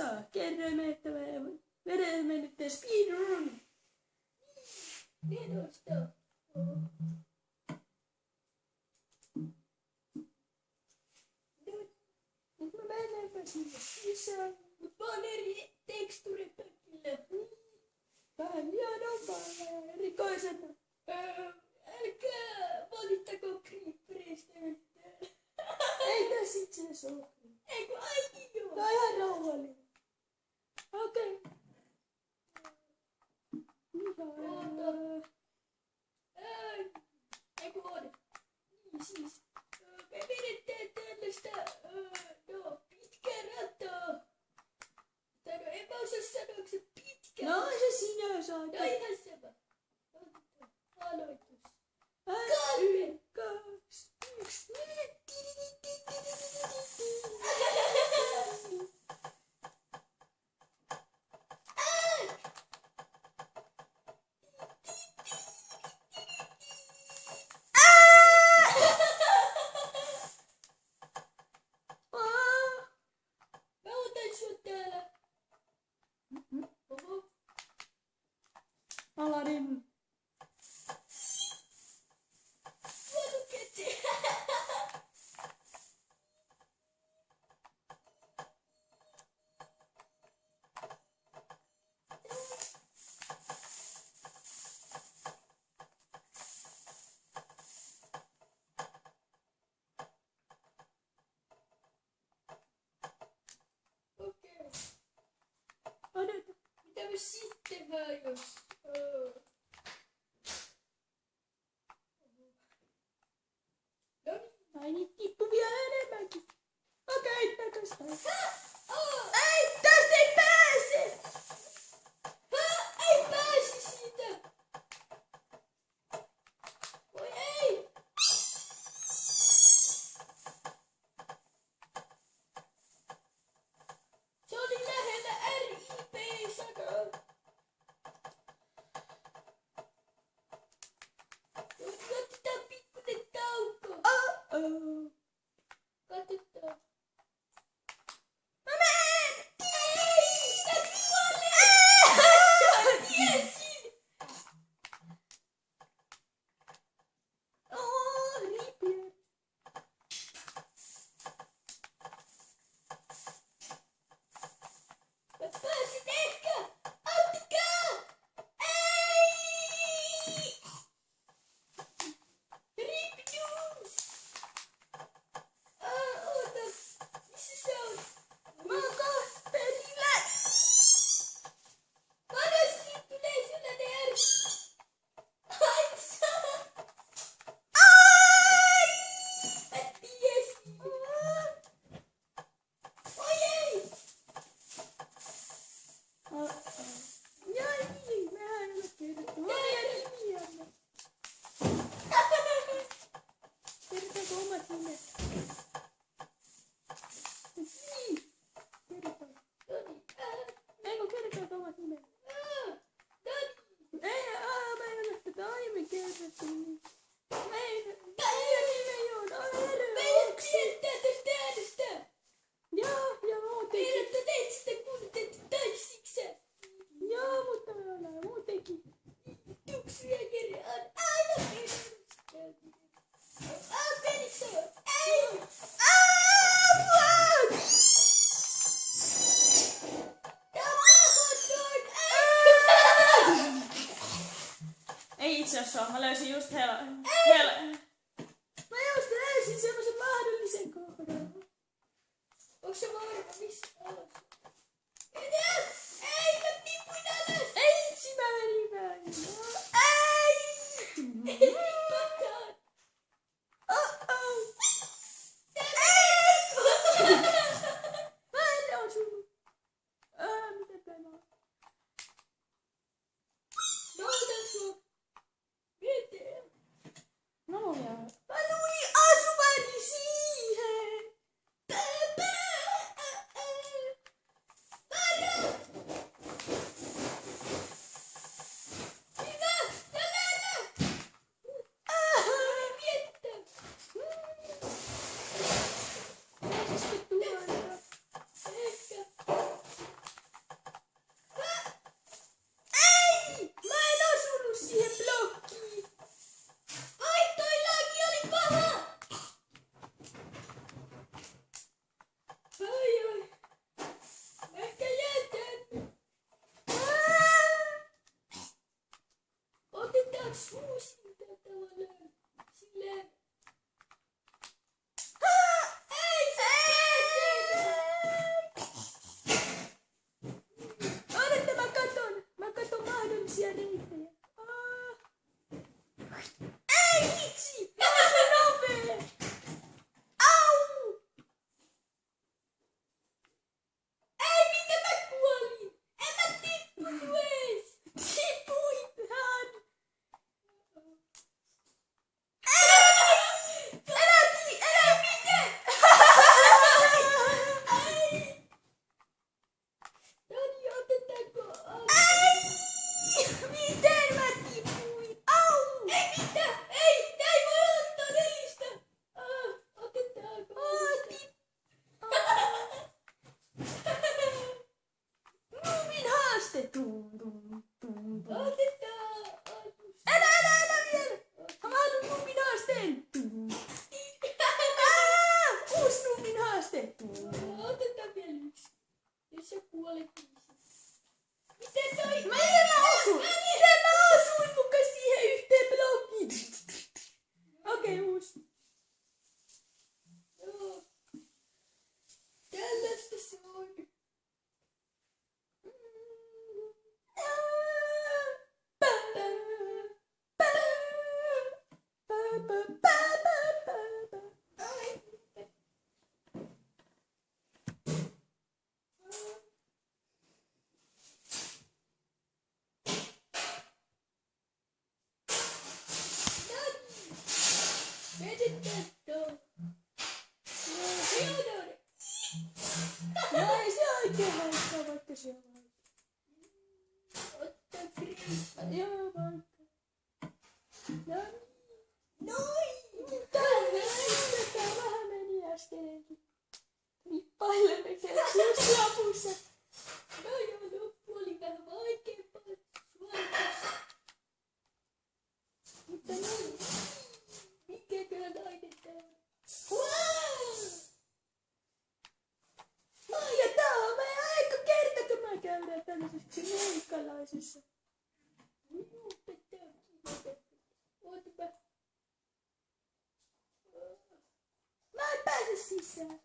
Kissa, kerroimettävä vedenmennytteen speedrun. Menosta. Nyt mä menenpä sinne sisään. Mut mä oon eri tekstuuripätkillä. Vähän hienompaa ja erikoisena. Älkää valittako creeperistä mitään. Ei tässä itse asiassa ole. Eiku aikin joo. Tää on ihan rauhallinen. Okei. Oota. Eiku on. Niin siis. Me vedetään tällaista pitkää rataa. Tai no en mä osaa sanoa, onko se pitkä. No se sinä saat. No ihan sama. Aloitus. 3, 2, 1. Mä otan sut täällä. Oho. Aladdin. Luotuketsi. Okei. Odota. Mitä me sitten vaan jos... No niin. Ai niin tippu vielä enemmänkin. Okei, takaisin. Ei, tästä ei pääse! Ei pääse siitä! Voi ei! Se oli lähellä RIP-sanaa. Otetaan pikkuinen tauko. Oh. Katsotaan. Mä menen! Ei! Sä kuolet! Mä tiesin! Oh, ripiä. Mä pääsin ehkä! Auttakaa! Ei! Rip News! Oota! Missä se on? Mä oon kohta perillä. Paras siitä tulee sellainen ääri! Ai saa! Mä tiesin! Oi ei! Jai, mehän ei ole kerrottu omia nimiämme. Kertooko omat nimet? Niin. Kertoo. Noniin. Eikö kertooko omat nimet? Noniin. Mä en ole tätä aiemmin kerrottu. Meidän nimi on Aero. Meidät tietää tästä äänestä! Joo, muutenkin. Meidät on teet sitä kuunneltu tanssiksi! Joo, mutta me ollaan muutenkin. Tuksu ja Jere on aina perusteltu. Pelissä jo! Ei! Tää on mahdoton! Ei itse asiassa ole. Mä löysin just Mä just löysin semmosen mahdollisen kohdan. Onks se varma missä alas? Ei! Mä tipuin alas! Ei, sinä meni väärin. Ei! Ei pataan! Oh-oh. Mä en osunut. Mitä päin on? Mä otan sun veteen. No ja. Mä luulin asuvani siihen. pois. Joo. Tällaista se on. Ai. Vedetään tuo. No ei se oikein haittaa, vaikka se on vaikka. Ottaa kriippa. Joo, vaikka. No Noin. Tää vähän meni äskenkin. Nippaille ne käsi just lopussa. No joo, loppu oli vähän vaikeampaa suorittaa. Mutta noin. Mikäköhän aine tää on? Ai ja tää on meidän aika kerta, kun me käydään tällaisessa kreikkalaisessa. Minusta tää on kiva. Ootapa. Mä en pääse sisään.